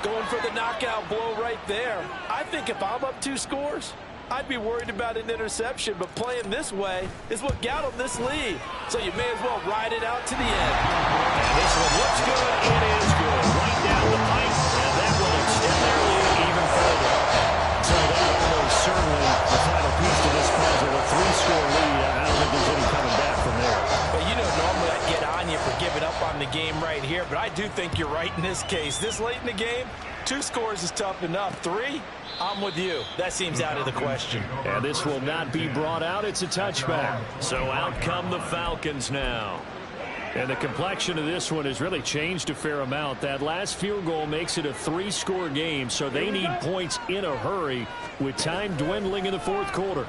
Going for the knockout blow right there. I think if I'm up 2 scores, I'd be worried about an interception, but playing this way is what got him this lead. So you may as well ride it out to the end. And this one looks good. It is good. Right down the pipe, and that will extend their lead even further. So that almost certainly the final piece to this puzzle, a 3-score lead. I don't think there's any coming back from there. But you know, normally I'd get on you for giving up on the game right here, but I do think you're right in this case. This late in the game, 2 scores is tough enough. 3, I'm with you. That seems out of the question. And this will not be brought out. It's a touchback. So out come the Falcons now. And the complexion of this one has really changed a fair amount. That last field goal makes it a 3-score game, so they need points in a hurry with time dwindling in the 4th quarter.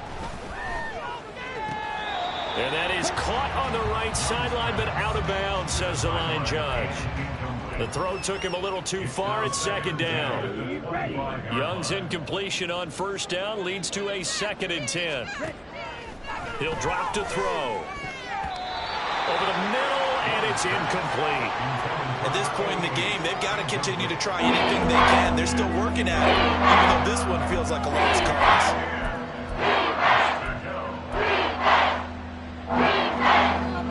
And that is caught on the right sideline, but out of bounds, says the line judge. The throw took him a little too far. It's 2nd down. Young's incompletion on 1st down leads to a 2nd and 10. He'll drop to throw. Over the middle, and it's incomplete. At this point in the game, they've got to continue to try anything they can. They're still working at it, even though this one feels like a lost cause.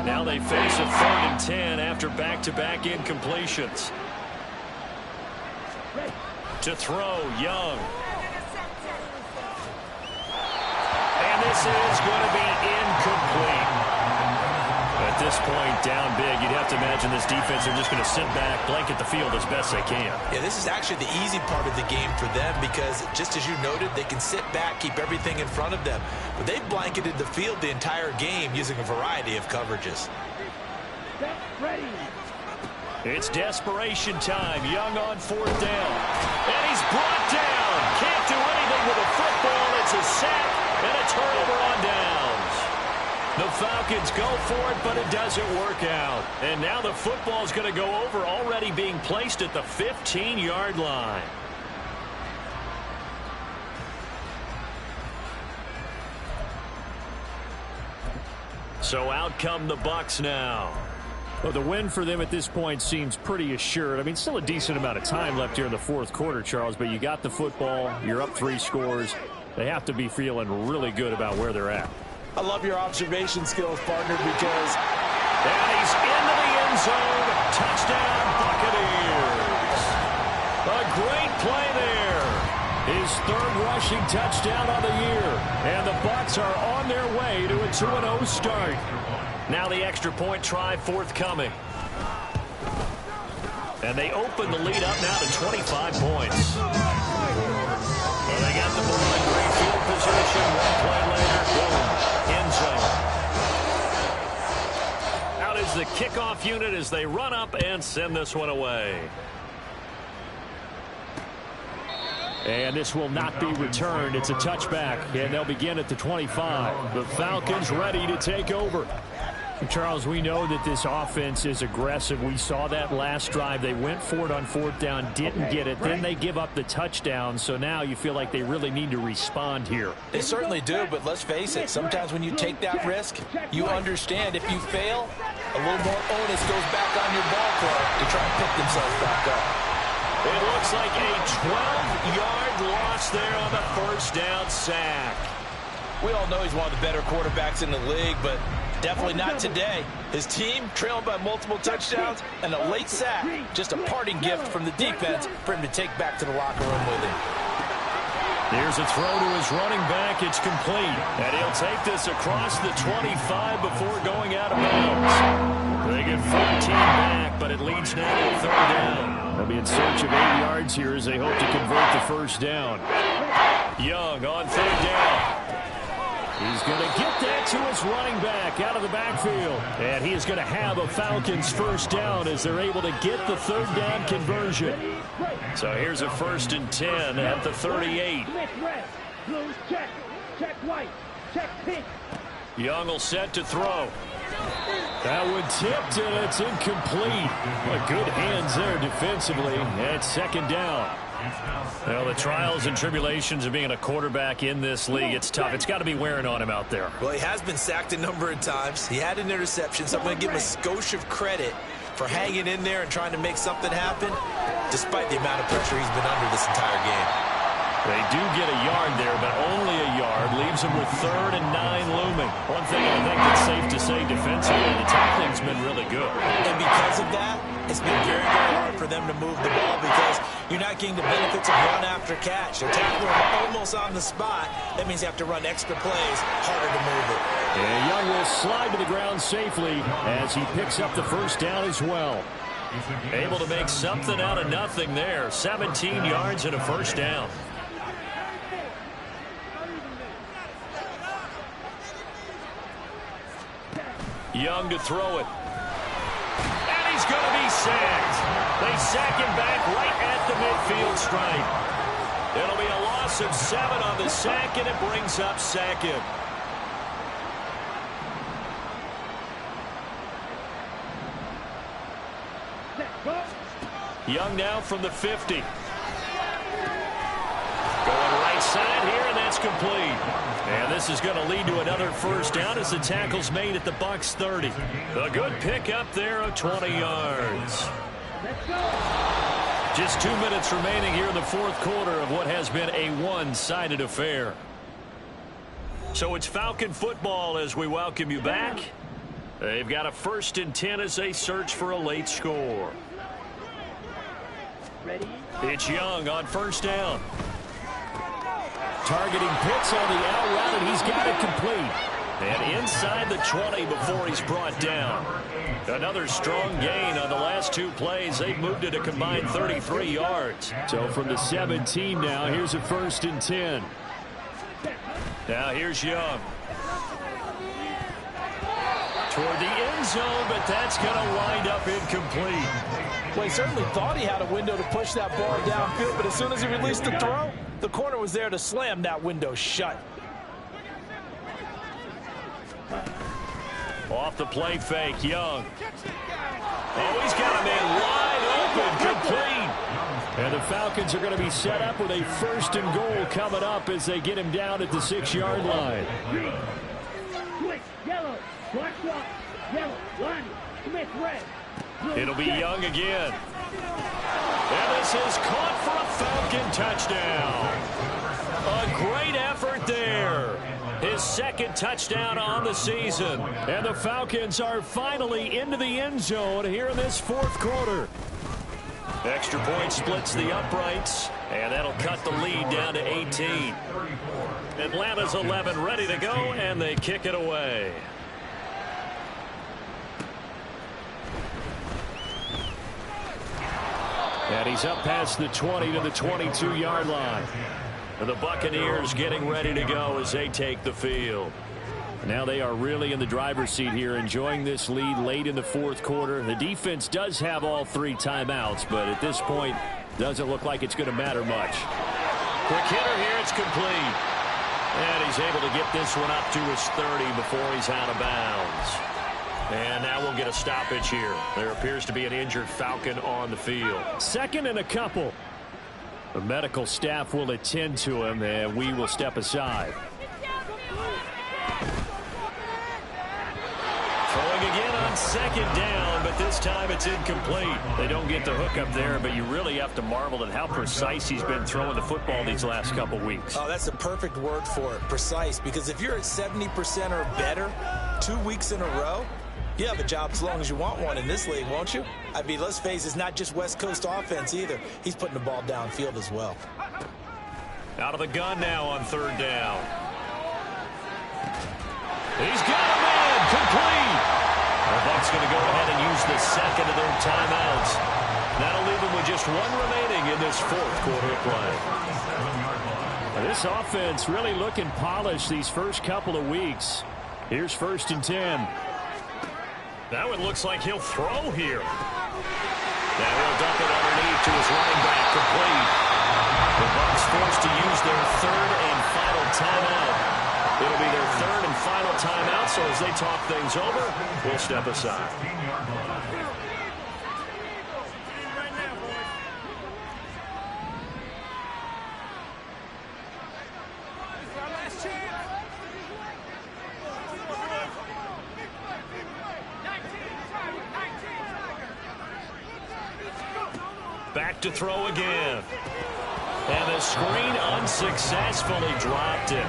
Now they face a 3rd and 10 after back-to-back incompletions. To throw, Young. And this is going to be incomplete. At this point, down big, you'd have to imagine this defense are just going to sit back, blanket the field as best they can. Yeah, this is actually the easy part of the game for them because, just as you noted, they can sit back, keep everything in front of them. But they've blanketed the field the entire game using a variety of coverages. It's desperation time. Young on 4th down. And he's brought down. Can't do anything with a football. It's a sack and a turnover on downs. The Falcons go for it, but it doesn't work out. And now the football's going to go over, already being placed at the 15-yard line. So out come the Bucs now. Well, the win for them at this point seems pretty assured. I mean, still a decent amount of time left here in the 4th quarter, Charles, but you got the football. You're up 3 scores. They have to be feeling really good about where they're at. I love your observation skills, partner, because... And he's into the end zone. Touchdown, Buccaneers. A great play there. His 3rd rushing touchdown on the year. And the Bucs are on their way to a 2-0 start. Now the extra point try forthcoming. And they open the lead up now to 25 points. Well, they got the ball in great field position. 1 play later, boom, end zone. Out is the kickoff unit as they run up and send this one away. And this will not be returned. It's a touchback, and they'll begin at the 25. The Falcons ready to take over. Charles, we know that this offense is aggressive. We saw that last drive. They went for it on 4th down, didn't get it. Then they give up the touchdown. So now you feel like they really need to respond here. They certainly do, but let's face it. Sometimes when you take that risk, you understand if you fail, a little more onus goes back on your ball club to try and pick themselves back up. It looks like a 12-yard loss there on the 1st down sack. We all know he's one of the better quarterbacks in the league, but definitely not today. His team trailing by multiple touchdowns and a late sack. Just a parting gift from the defense for him to take back to the locker room with him. Here's a throw to his running back. It's complete. And he'll take this across the 25 before going out of bounds. They get 14 back, but it leads now to 3rd down. They'll be in search of 8 yards here as they hope to convert the 1st down. Young on 3rd down. He's going to get that to his running back out of the backfield. And he is going to have a Falcons 1st down as they're able to get the 3rd down conversion. So here's a 1st and 10 at the 38. Young will set to throw. That one tipped, and it's incomplete. But good hands there defensively at second down. Well, the trials and tribulations of being a quarterback in this league, it's tough. It's got to be wearing on him out there. Well, he has been sacked a number of times. He had an interception, so I'm going to give him a skosh of credit for hanging in there and trying to make something happen, despite the amount of pressure he's been under this entire game. They do get a yard there, but only a yard. Leaves them with 3rd and 9 looming. One thing I think that's safe to say defensively, the tackling's been really good. And because of that, it's been very, very hard for them to move the ball because you're not getting the benefits of run after catch. They're tackling almost on the spot. That means you have to run extra plays, harder to move it. And Young will slide to the ground safely as he picks up the first down as well. Able to make something out of nothing there. 17 yards and a first down. Young to throw it. And he's going to be sacked. They sack him back right at the midfield stripe. It'll be a loss of 7 on the sack, and it brings up 2nd. Young now from the 50. Going right side here, and that's complete. And this is going to lead to another first down as the tackle's made at the Bucs 30. A good pickup there of 20 yards. Just 2 minutes remaining here in the fourth quarter of what has been a one-sided affair. So it's Falcon football as we welcome you back. They've got a 1st and 10 as they search for a late score. It's Young on first down. Targeting Pitts on the out route, and he's got it complete. And inside the 20 before he's brought down. Another strong gain on the last 2 plays. They've moved it a combined 33 yards. So from the 17 now, here's a 1st and 10. Now here's Young. Toward the end zone, but that's going to wind up incomplete. Well, he certainly thought he had a window to push that ball downfield, but as soon as he released the throw, the corner was there to slam that window shut. Off the play fake, Young. Oh, he's got a man wide open, complete. And the Falcons are going to be set up with a 1st and goal coming up as they get him down at the 6-yard line. Yellow, black, yellow, line, Smith, red. It'll be Young again. And this is caught for a Falcon touchdown. A great effort there. His 2nd touchdown on the season. And the Falcons are finally into the end zone here in this fourth quarter. Extra point splits the uprights, and that'll cut the lead down to 18. Atlanta's 11 ready to go, and they kick it away. And he's up past the 20 to the 22-yard line. And the Buccaneers getting ready to go as they take the field. Now they are really in the driver's seat here, enjoying this lead late in the fourth quarter. The defense does have all 3 timeouts, but at this point, doesn't look like it's going to matter much. Quick hitter here, it's complete. And he's able to get this one up to his 30 before he's out of bounds. And now we'll get a stoppage here. There appears to be an injured Falcon on the field. 2nd and a couple. The medical staff will attend to him, and we will step aside. Throwing again on 2nd down, but this time it's incomplete. They don't get the hook up there, but you really have to marvel at how precise he's been throwing the football these last couple weeks. Oh, that's a perfect word for it, precise, because if you're at 70% or better 2 weeks in a row, you have a job as long as you want one in this league, won't you? I mean, let's face it, it's not just West Coast offense either. He's putting the ball downfield as well. Out of the gun now on 3rd down. He's got a man, complete. The Bucs going to go ahead and use the 2nd of their timeouts. That'll leave them with just 1 remaining in this fourth quarter of play. This offense really looking polished these first couple of weeks. Here's 1st and 10. Now it looks like he'll throw here. Now he'll dump it underneath to his running back, complete. The Bucs forced to use their 3rd and final timeout. It'll be their third and final timeout, so as they talk things over, we'll step aside. Back to throw again. And the screen unsuccessfully dropped it.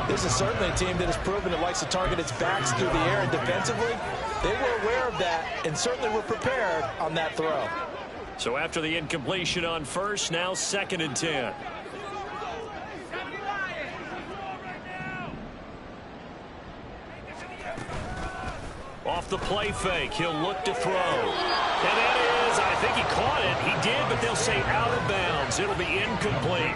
This is certainly a team that has proven it likes to target its backs through the air, and defensively, they were aware of that and certainly were prepared on that throw. So after the incompletion on first, now 2nd and 10. Off the play fake, he'll look to throw. And that is, I think he caught it. He did, but they'll say out of bounds. It'll be incomplete.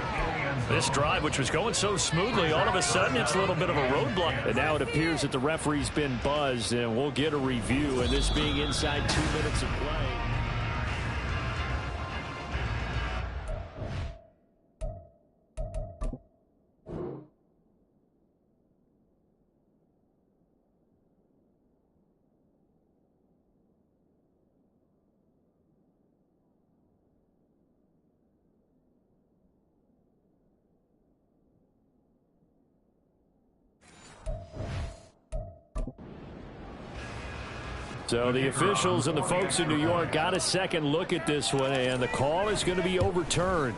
This drive, which was going so smoothly, all of a sudden it's a little bit of a roadblock. And now it appears that the referee's been buzzed, and we'll get a review, and this being inside 2 minutes of play. So the officials and the folks in New York got a second look at this one, and the call is going to be overturned.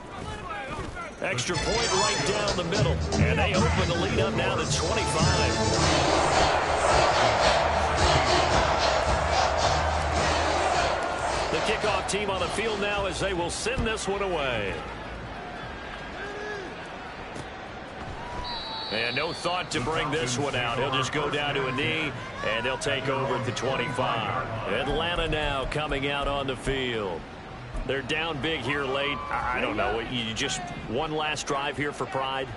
Extra point right down the middle, and they open the lead up now to 25. The kickoff team on the field now as they will send this one away. And no thought to bring this one out. He'll just go down to a knee, and they'll take over at the 25. Atlanta now coming out on the field. They're down big here late. I don't know. You just one last drive here for pride?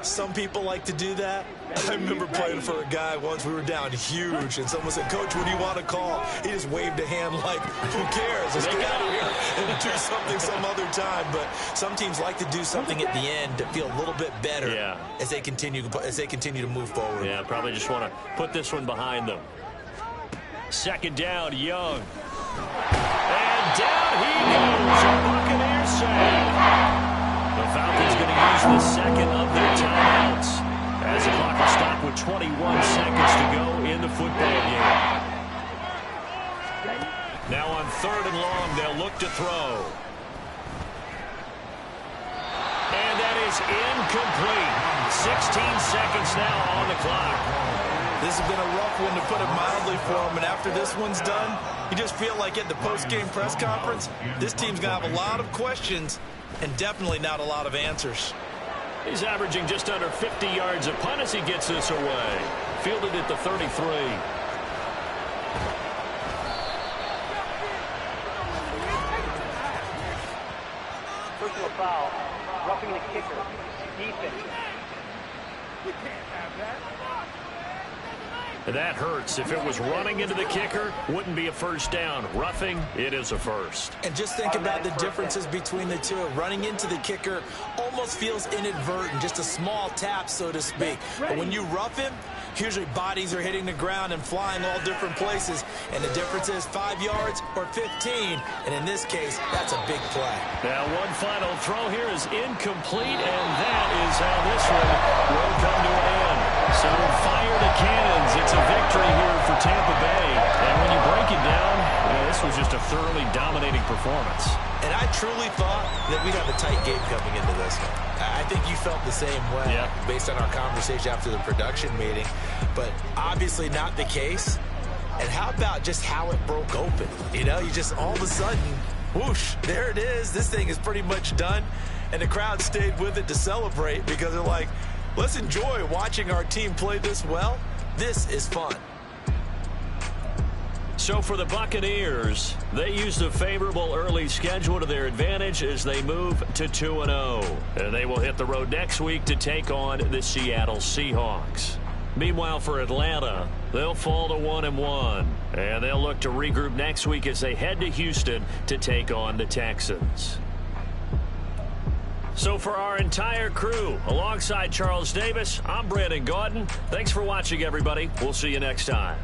Some people like to do that. I remember playing for a guy once. We were down huge, and someone said, "Coach, what do you want to call?" He just waved a hand like, "Who cares? Let's get out of here and do something some other time." But some teams like to do something at the end to feel a little bit better as they continue to move forward. Yeah, probably just want to put this one behind them. 2nd down, Young. And down he goes. A Buccaneers sack. The Falcons going to use the second of their timeouts as the clock will stop with 21 seconds to go in the football game. Now on 3rd and long, they'll look to throw. And that is incomplete. 16 seconds now on the clock. This has been a rough one, to put it mildly, for him. And after this one's done, you just feel like at the post-game press conference, this team's going to have a lot of questions and definitely not a lot of answers. He's averaging just under 50 yards a punt as he gets this away. Fielded at the 33. Personal foul. Roughing the kicker. Defense. You can't have that. That hurts. If it was running into the kicker, wouldn't be a first down. Roughing, it is a first. And just think about the differences between the two. Running into the kicker almost feels inadvertent, just a small tap, so to speak. But when you rough him, usually bodies are hitting the ground and flying all different places. And the difference is 5 yards or 15. And in this case, that's a big play. Now one final throw here is incomplete, and that is how this one will come to an end. So fire the cannons. It's a victory here for Tampa Bay. And when you break it down, this was just a thoroughly dominating performance. And I truly thought that we'd have a tight game coming into this one. I think you felt the same way based on our conversation after the production meeting. But obviously not the case. And how about just how it broke open? You know, you just all of a sudden, whoosh, there it is. This thing is pretty much done. And the crowd stayed with it to celebrate because they're like, let's enjoy watching our team play this well. This is fun. So for the Buccaneers, they used a favorable early schedule to their advantage as they move to 2-0. And they will hit the road next week to take on the Seattle Seahawks. Meanwhile, for Atlanta, they'll fall to 1-1. And they'll look to regroup next week as they head to Houston to take on the Texans. So for our entire crew, alongside Charles Davis, I'm Brandon Gaudin. Thanks for watching, everybody. We'll see you next time.